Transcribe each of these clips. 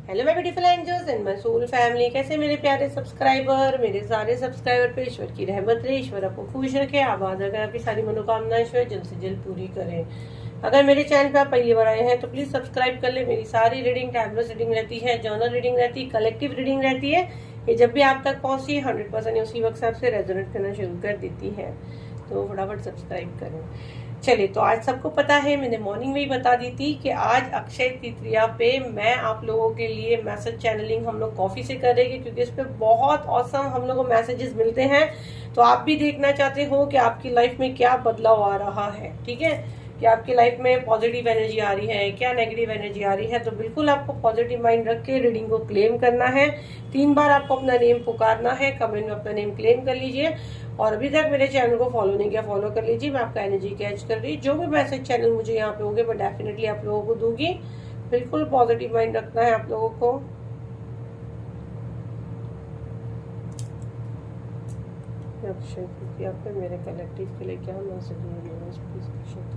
Hello my beautiful angels and my soul family. कैसे मेरे प्यारे सब्सक्राइबर, मेरे सारे सब्सक्राइबर पे ईश्वर की रहमत रहे, ईश्वर आपको खुश रखे, आबाद रखे, आपकी सारी मनोकामनाएं ईश्वर जल्द से जल्द पूरी करें। अगर मेरे चैनल पे आप पहली बार आए हैं तो प्लीज सब्सक्राइब कर ले। मेरी सारी रीडिंग टैबलेट रीडिंग रहती है, जर्नल रीडिंग रहती है, कलेक्टिव रीडिंग रहती है। ये जब भी आप तक पहुंचती है 100% उसी वक्त से आपसे रेजोनेट करना शुरू कर देती है, तो फटाफट सब्सक्राइब करें। चलिए, तो आज सबको पता है, मैंने मॉर्निंग में ही बता दी थी कि आज अक्षय तृतीया पे मैं आप लोगों के लिए मैसेज चैनलिंग हम लोग कॉफी से करेंगे, क्योंकि इस पे बहुत औसम हम लोगों को मैसेजेस मिलते हैं। तो आप भी देखना चाहते हो कि आपकी लाइफ में क्या बदलाव आ रहा है, ठीक है, कि आपकी लाइफ में पॉजिटिव एनर्जी आ रही है, क्या नेगेटिव एनर्जी आ रही है। तो बिल्कुल आपको पॉजिटिव माइंड रख के रीडिंग को क्लेम करना है। 3 बार आपको अपना नेम पुकारना है, कमेंट में अपना नेम क्लेम कर लीजिए। और अभी तक मेरे चैनल को फॉलो नहीं किया, फॉलो कर लीजिए। मैं आपका एनर्जी कैच कर रही, जो भी मैसेज चैनल मुझे यहाँ पे होंगे मैं डेफिनेटली आप लोगों को दूंगी। बिल्कुल पॉजिटिव माइंड रखना है आप लोगों को। अक्षय तृतीया पे मेरे कलेक्टिव के लिए क्या मैसेज है?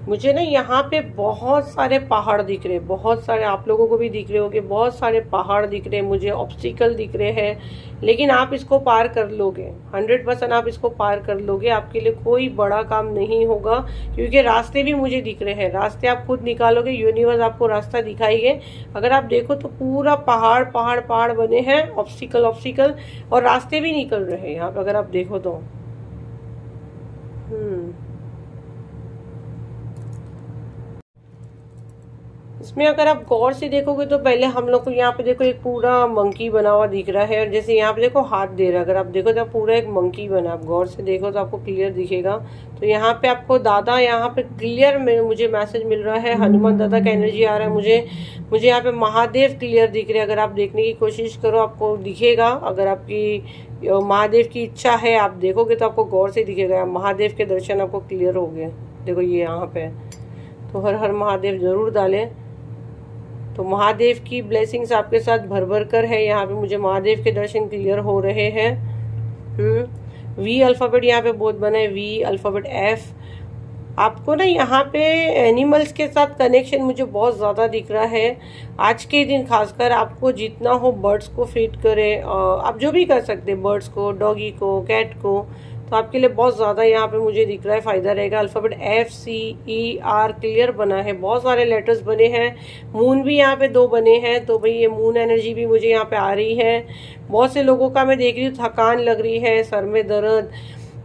मुझे ना यहाँ पे बहुत सारे पहाड़ दिख रहे, बहुत सारे, आप लोगों को भी दिख रहे होंगे, बहुत सारे पहाड़ दिख रहे, मुझे ऑब्स्टिकल दिख रहे हैं। लेकिन आप इसको पार कर लोगे, 100% आप इसको पार कर लोगे। आपके लिए कोई बड़ा काम नहीं होगा, क्योंकि रास्ते भी मुझे दिख रहे हैं। रास्ते आप खुद निकालोगे, यूनिवर्स आपको रास्ता दिखाएंगे। अगर आप देखो तो पूरा पहाड़ पहाड़ पहाड़ बने हैं, ऑब्स्टिकल ऑब्स्टिकल, और रास्ते भी निकल रहे हैं यहाँ पे, अगर आप देखो तो। इसमें अगर आप गौर से देखोगे तो पहले हम लोग को यहाँ पे देखो एक पूरा मंकी बना हुआ दिख रहा है, और जैसे यहाँ पे देखो हाथ दे रहा है, अगर आप देखो तो पूरा एक मंकी बना, आप गौर से देखो तो आपको क्लियर दिखेगा। तो यहाँ पे आपको दादा, यहाँ पे क्लियर मुझे मैसेज मिल रहा है, हनुमान दादा का एनर्जी आ रहा है मुझे यहाँ पे महादेव क्लियर दिख रहे हैं। अगर आप देखने की कोशिश करो आपको दिखेगा। अगर आपकी महादेव की इच्छा है, आप देखोगे तो आपको गौर से दिखेगा, महादेव के दर्शन आपको क्लियर हो गए। देखो ये यहाँ पे, तो हर हर महादेव जरूर डालें। तो महादेव की ब्लेसिंग्स आपके साथ भर भर कर है। यहाँ पे मुझे महादेव के दर्शन क्लियर हो रहे हैं। वी अल्फाबेट यहाँ पे बहुत बना है, वी अल्फाबेट एफ। आपको ना यहाँ पे एनिमल्स के साथ कनेक्शन मुझे बहुत ज़्यादा दिख रहा है। आज के दिन खासकर आपको जितना हो बर्ड्स को फीड करें, आप जो भी कर सकते हैं, बर्ड्स को, डॉगी को, कैट को, तो आपके लिए बहुत ज़्यादा यहाँ पे मुझे दिख रहा है फ़ायदा रहेगा। Alphabet F C E R clear बना है, बहुत सारे लेटर्स बने हैं। मून भी यहाँ पे 2 बने हैं, तो भाई ये मून एनर्जी भी मुझे यहाँ पे आ रही है। बहुत से लोगों का मैं देख रही हूँ थकान लग रही है, सर में दर्द,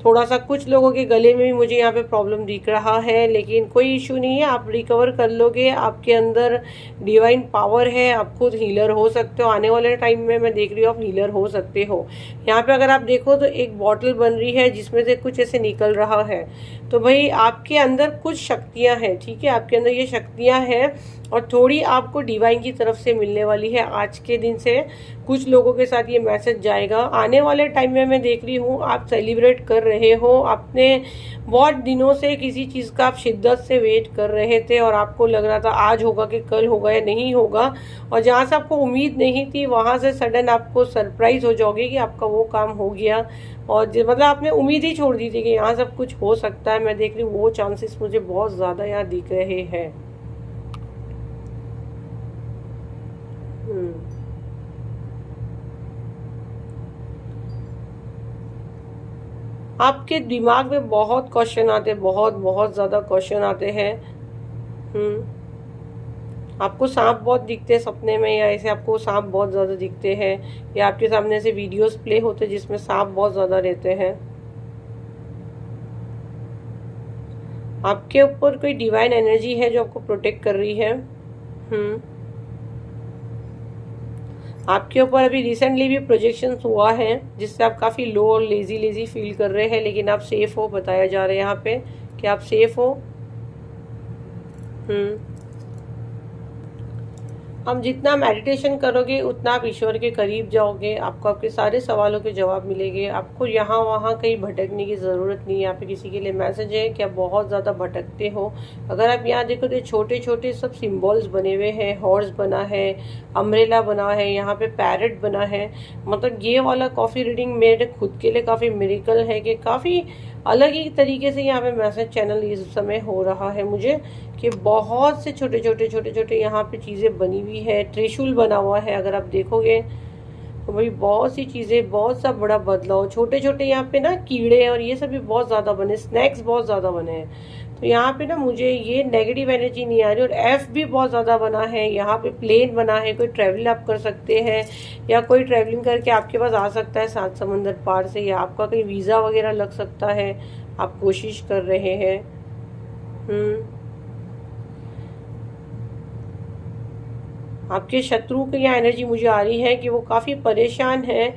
थोड़ा सा कुछ लोगों के गले में भी मुझे यहाँ पे प्रॉब्लम दिख रहा है, लेकिन कोई इशू नहीं है, आप रिकवर कर लोगे। आपके अंदर डिवाइन पावर है, आप खुद हीलर हो सकते हो। आने वाले टाइम में मैं देख रही हूँ आप हीलर हो सकते हो। यहाँ पे अगर आप देखो तो एक बॉटल बन रही है जिसमें से कुछ ऐसे निकल रहा है। तो भाई आपके अंदर कुछ शक्तियाँ हैं, ठीक है, आपके अंदर ये शक्तियाँ हैं, और थोड़ी आपको डिवाइन की तरफ से मिलने वाली है। आज के दिन से कुछ लोगों के साथ ये मैसेज जाएगा। आने वाले टाइम में मैं देख रही हूँ आप सेलिब्रेट कर रहे हो, आपने बहुत दिनों से किसी चीज़ का आप शिद्दत से वेट कर रहे थे, और आपको लग रहा था आज होगा कि कल होगा या नहीं होगा, और जहाँ से आपको उम्मीद नहीं थी वहाँ से सडन आपको सरप्राइज हो जाओगे कि आपका वो काम हो गया, और मतलब आपने उम्मीद ही छोड़ दी थी कि यहाँ सब कुछ हो सकता है। मैं देख रही हूँ वो चांसेस मुझे बहुत ज़्यादा यहाँ दिख रहे हैं। आपके दिमाग में बहुत क्वेश्चन आते हैं, बहुत बहुत ज्यादा क्वेश्चन आते हैं। आपको सांप बहुत दिखते हैं सपने में, या ऐसे आपको सांप बहुत ज्यादा दिखते हैं, या आपके सामने से वीडियोस प्ले होते हैं जिसमें सांप बहुत ज्यादा रहते हैं। आपके ऊपर कोई डिवाइन एनर्जी है जो आपको प्रोटेक्ट कर रही है। आपके ऊपर अभी रिसेंटली भी प्रोजेक्शन हुआ है जिससे आप काफ़ी लो और लेजी लेजी फील कर रहे हैं, लेकिन आप सेफ हो, बताया जा रहा है यहाँ पे कि आप सेफ हो। हम जितना मेडिटेशन करोगे उतना आप ईश्वर के करीब जाओगे, आपको आपके सारे सवालों के जवाब मिलेंगे। आपको यहाँ वहाँ कहीं भटकने की ज़रूरत नहीं है। यहाँ पे किसी के लिए मैसेज है कि आप बहुत ज़्यादा भटकते हो। अगर आप यहाँ देखो तो छोटे छोटे सब सिम्बॉल्स बने हुए हैं, हॉर्स बना है, अम्ब्रेला बना है, यहाँ पे पैरेट बना है। मतलब ये वाला कॉफ़ी रीडिंग मेरे खुद के लिए काफ़ी मिरेकल है कि काफ़ी अलग ही तरीके से यहाँ पे मैसेज चैनल इस समय हो रहा है मुझे, कि बहुत से छोटे छोटे यहाँ पे चीज़ें बनी हुई है। त्रिशूल बना हुआ है, अगर आप देखोगे तो भाई बहुत सी चीज़ें, बहुत सा बड़ा बदलाव। छोटे छोटे यहाँ पे ना कीड़े और ये सब भी बहुत ज़्यादा बने, स्नैक्स बहुत ज़्यादा बने हैं। तो यहाँ पे ना मुझे ये नेगेटिव एनर्जी नहीं आ रही। और एफ भी बहुत ज़्यादा बना है, यहाँ पे प्लेन बना है, कोई ट्रैवल आप कर सकते हैं या कोई ट्रैवलिंग करके आपके पास आ सकता है 7 समंदर पार से, या आपका कहीं वीज़ा वगैरह लग सकता है, आप कोशिश कर रहे हैं। आपके शत्रु की यहाँ एनर्जी मुझे आ रही है कि वो काफ़ी परेशान है,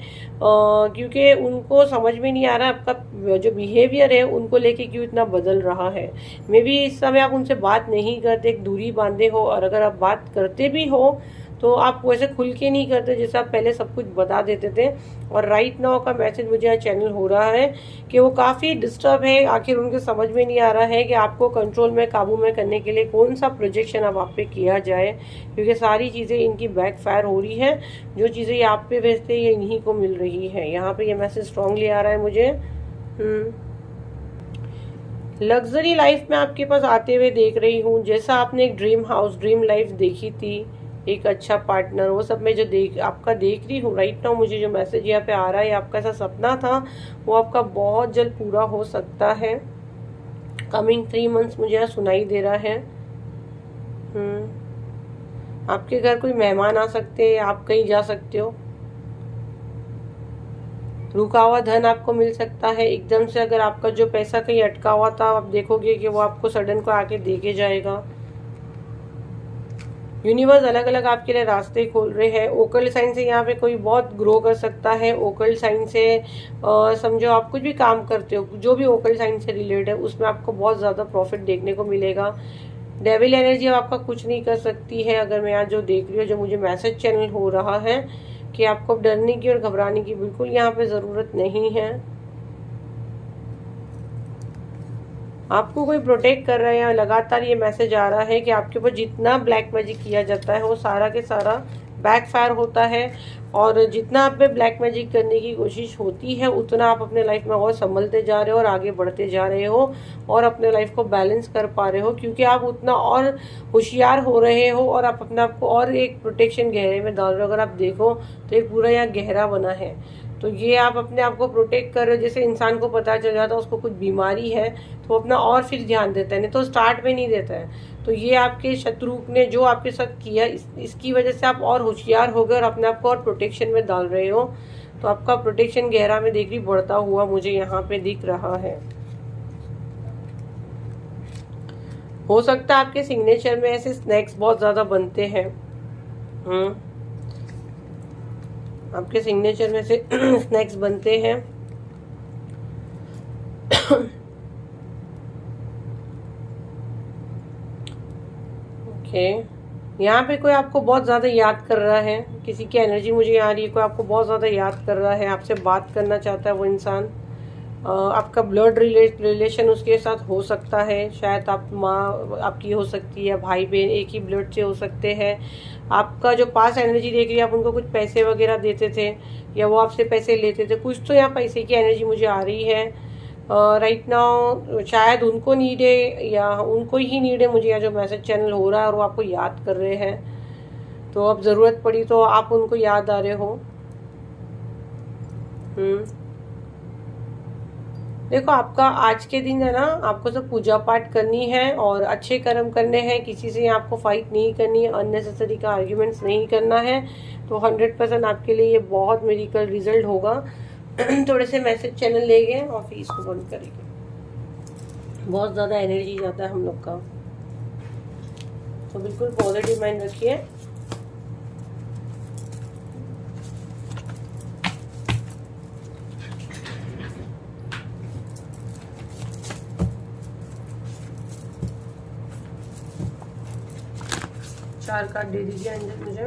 क्योंकि उनको समझ में नहीं आ रहा आपका जो बिहेवियर है उनको लेके क्यों इतना बदल रहा है। मे बी इस समय आप उनसे बात नहीं करते, एक दूरी बांधे हो, और अगर आप बात करते भी हो तो आप वैसे खुल के नहीं करते जैसे आप पहले सब कुछ बता देते थे। और राइट नाउ का मैसेज मुझे यहाँ चैनल हो रहा है कि वो काफ़ी डिस्टर्ब है। आखिर उनके समझ में नहीं आ रहा है कि आपको कंट्रोल में, काबू में करने के लिए कौन सा प्रोजेक्शन अब आप पे किया जाए, क्योंकि सारी चीज़ें इनकी बैकफायर हो रही है। जो चीज़ें ये आप पे भेजते हैं ये इन्हीं को मिल रही है। यहाँ पे ये मैसेज स्ट्रांगली आ रहा है मुझे। लग्जरी लाइफ में आपके पास आते हुए देख रही हूँ। जैसा आपने एक ड्रीम हाउस, ड्रीम लाइफ देखी थी, एक अच्छा पार्टनर, वो सब मैं जो आपका देख रही हूँ राइट नाउ, मुझे जो मैसेज यहाँ पे आ रहा है, आपका ऐसा सपना था वो आपका बहुत जल्द पूरा हो सकता है। कमिंग 3 मंथ्स मुझे यहाँ सुनाई दे रहा है। आपके घर कोई मेहमान आ सकते हैं, आप कहीं जा सकते हो। रुका हुआ धन आपको मिल सकता है एकदम से। अगर आपका जो पैसा कहीं अटका हुआ था, आप देखोगे कि वो आपको सडन को आके देके जाएगा। यूनिवर्स अलग अलग आपके लिए रास्ते खोल रहे हैं। ओकल साइन से यहाँ पे कोई बहुत ग्रो कर सकता है। ओकल साइन से समझो आप कुछ भी काम करते हो, जो भी ओकल साइन से रिलेटेड है, उसमें आपको बहुत ज़्यादा प्रॉफिट देखने को मिलेगा। डेविल एनर्जी अब आपका कुछ नहीं कर सकती है। अगर मैं यहाँ जो देख रही हूँ, जो मुझे मैसेज चैनल हो रहा है कि आपको डरने की और घबराने की बिल्कुल यहाँ पे ज़रूरत नहीं है। आपको कोई प्रोटेक्ट कर रहा है, या लगातार ये मैसेज आ रहा है कि आपके ऊपर जितना ब्लैक मैजिक किया जाता है वो सारा के सारा बैकफायर होता है। और जितना आप पे ब्लैक मैजिक करने की कोशिश होती है उतना आप अपने लाइफ में और संभलते जा रहे हो और आगे बढ़ते जा रहे हो और अपने लाइफ को बैलेंस कर पा रहे हो, क्योंकि आप उतना और होशियार हो रहे हो और आप अपने आप को और एक प्रोटेक्शन गहरे में डाल रहे हो। अगर आप देखो तो एक पूरा यहाँ गहरा बना है, तो ये आप अपने आप को प्रोटेक्ट कर रहे हो। जैसे इंसान को पता चल जाता है उसको कुछ बीमारी है तो अपना और फिर ध्यान देता है, नहीं तो स्टार्ट में नहीं देता है। तो ये आपके शत्रु ने जो आपके साथ किया, इसकी वजह से आप और होशियार हो गए और अपने आप को और प्रोटेक्शन में डाल रहे हो। तो आपका प्रोटेक्शन गहरा में देख रही बढ़ता हुआ मुझे यहाँ पे दिख रहा है। हो सकता है आपके सिग्नेचर में ऐसे स्नैक्स बहुत ज्यादा बनते हैं। आपके सिग्नेचर में से स्नैक्स बनते हैं। ओके, यहाँ पे कोई आपको बहुत ज़्यादा याद कर रहा है। किसी की एनर्जी मुझे आ रही है, कोई आपको बहुत ज़्यादा याद कर रहा है, आपसे बात करना चाहता है वो इंसान। आपका ब्लड रिलेशन उसके साथ हो सकता है। शायद आप माँ आपकी हो सकती है, भाई बहन एक ही ब्लड से हो सकते हैं। आपका जो पास एनर्जी देख रही है, आप उनको कुछ पैसे वगैरह देते थे या वो आपसे पैसे लेते थे, कुछ तो यहाँ पैसे की एनर्जी मुझे आ रही है। राइट नाउ शायद उनको नीड है या उनको ही नीड है, मुझे यहाँ जो मैसेज चैनल हो रहा है और वो आपको याद कर रहे हैं। तो अब ज़रूरत पड़ी तो आप उनको याद आ रहे हो। देखो, आपका आज के दिन है ना, आपको सब पूजा पाठ करनी है और अच्छे कर्म करने हैं। किसी से आपको फाइट नहीं करनी है, अननेसेसरी का आर्ग्यूमेंट्स नहीं करना है। तो 100% आपके लिए ये बहुत मेडिकल रिजल्ट होगा। थोड़े से मैसेज चैनल ले गए और फिर इसको बंद करेंगे। बहुत ज़्यादा एनर्जी जाता है हम लोग का, तो बिल्कुल पॉजिटिव माइंड रखिए। 4 कार्ड दे दीजिए एंजल मुझे।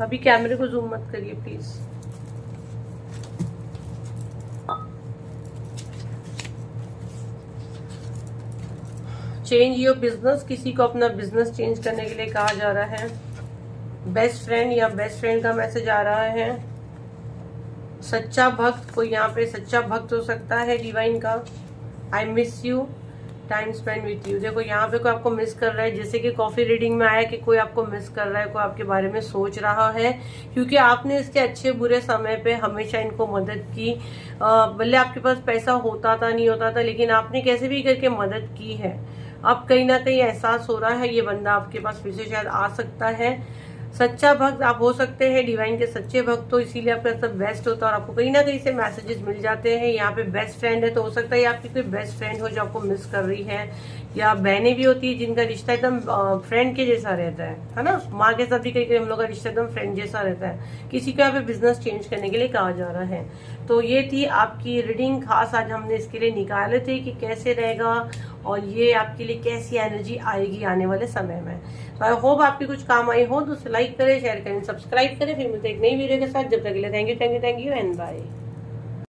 अभी कैमरे को जूम मत करिए प्लीज। चेंज योर बिजनेस, किसी को अपना बिजनेस चेंज करने के लिए कहा जा रहा है। बेस्ट फ्रेंड या बेस्ट फ्रेंड का मैसेज आ रहा है। सच्चा भक्त, कोई यहाँ पे सच्चा भक्त हो सकता है डिवाइन का। I miss you, time spend with you. देखो यहाँ पे कोई आपको मिस कर रहा है, जैसे कि कॉफी रीडिंग में आया कि कोई आपको मिस कर रहा है, कोई आपके बारे में सोच रहा है, क्योंकि आपने इसके अच्छे बुरे समय पे हमेशा इनको मदद की। भले आपके पास पैसा होता था नहीं होता था, लेकिन आपने कैसे भी करके मदद की है। अब कहीं ना कहीं एहसास हो रहा है ये बंदा आपके पास फिर से शायद आ सकता है। सच्चा भक्त आप हो सकते हैं, डिवाइन के सच्चे भक्त हो, इसीलिए आपका सब बेस्ट होता है और आपको कहीं ना कहीं से मैसेजेस मिल जाते हैं। यहाँ पे बेस्ट फ्रेंड है तो हो सकता है आपकी कोई बेस्ट फ्रेंड हो जो आपको मिस कर रही है, या बहनें भी होती है जिनका रिश्ता एकदम फ्रेंड के जैसा रहता है ना। माँ के साथ भी कहीं हम लोग का रिश्ता एकदम फ्रेंड जैसा रहता है। किसी को यहाँ पे बिजनेस चेंज करने के लिए कहा जा रहा है। तो ये थी आपकी रीडिंग, खास आज हमने इसके लिए निकाले थे कि कैसे रहेगा और ये आपके लिए कैसी एनर्जी आएगी आने वाले समय में। तो आई होप आपकी कुछ काम आई हो, तो लाइक करें, शेयर करें, सब्सक्राइब करें। फिर मिलते एक नई वीडियो के साथ। जब तक के लिए थैंक यू एंड बाय।